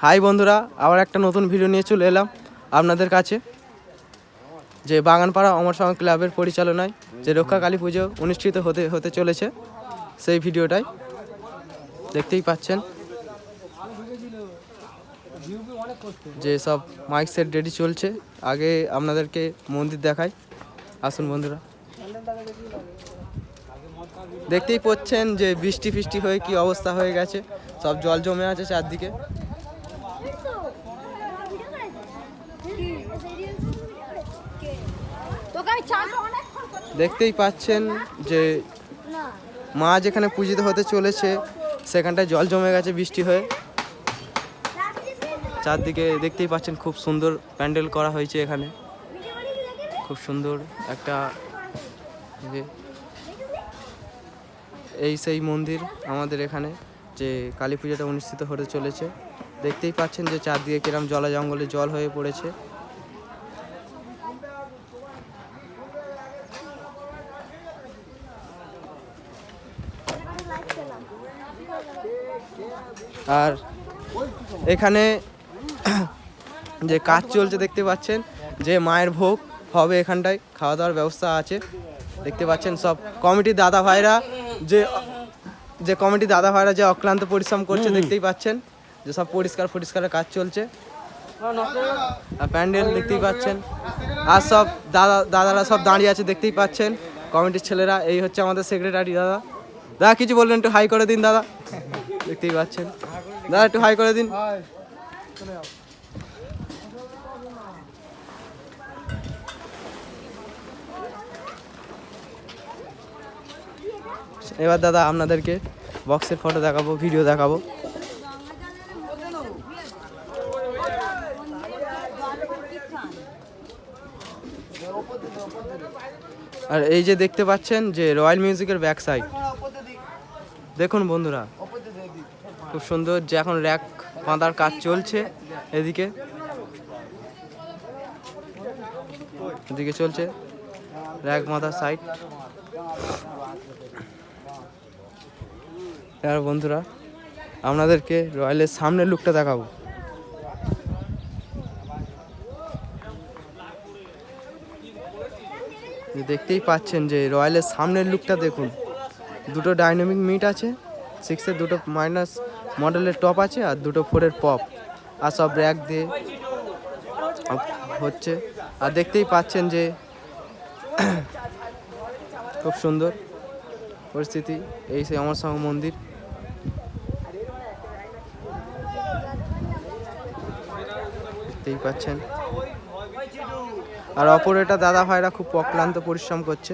High বন্ধুরা, আবার একটা নতুন ভিডিও নিয়ে চলে এলাম আপনাদের কাছে। যে বাগানপাড়া অমর সংঘ ক্লাবের পরিচালনায় যে রক্ষাকালী পুজো অনুষ্ঠিত হতে চলেছে, সেই ভিডিওটাই দেখতেই পাচ্ছেন। যে সব মাইক সেট রেডি চলছে। আগে আপনাদেরকে মন্দির দেখাই, আসুন বন্ধুরা। দেখতেই পাচ্ছেন যে বৃষ্টি ফিষ্টি হয়ে কি অবস্থা হয়ে গেছে, সব জল জমে আছে চারদিকে। দেখতেই পাচ্ছেন যে মা যেখানে পূজিত হতে চলেছে সেখানটায় জল জমে গেছে বৃষ্টি হয়ে। চারদিকে দেখতেই পাচ্ছেন খুব সুন্দর প্যান্ডেল করা হয়েছে এখানে, খুব সুন্দর একটা। এই সেই মন্দির আমাদের এখানে যে কালী পূজাটা অনুষ্ঠিত হতে চলেছে। দেখতেই পাচ্ছেন যে চারদিকে কিরম জলা জঙ্গলে জল হয়ে পড়েছে। আর এখানে যে কাজ চলছে দেখতে পাচ্ছেন, যে মায়ের ভোগ হবে এখানটায়, খাওয়া দাওয়ার ব্যবস্থা আছে। দেখতে পাচ্ছেন সব কমিটির দাদা ভাইরা যে অক্লান্ত পরিশ্রম করছে। দেখতেই পাচ্ছেন যে সব পরিষ্কারের কাজ চলছে। আর প্যান্ডেল দেখতেই পাচ্ছেন, আর সব দাদারা সব দাঁড়িয়ে আছে দেখতেই পাচ্ছেন, কমিটির ছেলেরা। এই হচ্ছে আমাদের সেক্রেটারি দাদা। দাদা কিছু বললেন, একটু হাই করে দিন দাদা। দেখতেই পাচ্ছেন দাদা, একটু হাই করে দিন। এবার দাদা আপনাদেরকে বক্সের ফটো দেখাবো, ভিডিও দেখাবো। আর এই যে দেখতে পাচ্ছেন যে রয়্যাল মিউজিকের ব্যাক সাইড দেখুন বন্ধুরা, খুব সুন্দর। যে এখন র্যাক বাঁধার কাজ চলছে, এদিকে চলছে র্যাক বাঁধার সাইড। আর বন্ধুরা আপনাদেরকে রয়্যালের সামনের লুকটা দেখাবো। দেখতেই পাচ্ছেন যে রয়্যালের সামনের লুকটা দেখুন। দুটো ডাইনামিক মিট আছে, 6-এর দুটো মাইনাস মডেলের টপ আছে, আর দুটো 4-এর পপ, আর সব র্যাক দিয়ে হচ্ছে। আর দেখতেই পাচ্ছেন যে খুব সুন্দর পরিস্থিতি। এই সেই অমর সংঘ মন্দির। দেখতেই পাচ্ছেন। আর অপর এটা দাদা ভাইরা খুব অক্লান্ত পরিশ্রম করছে।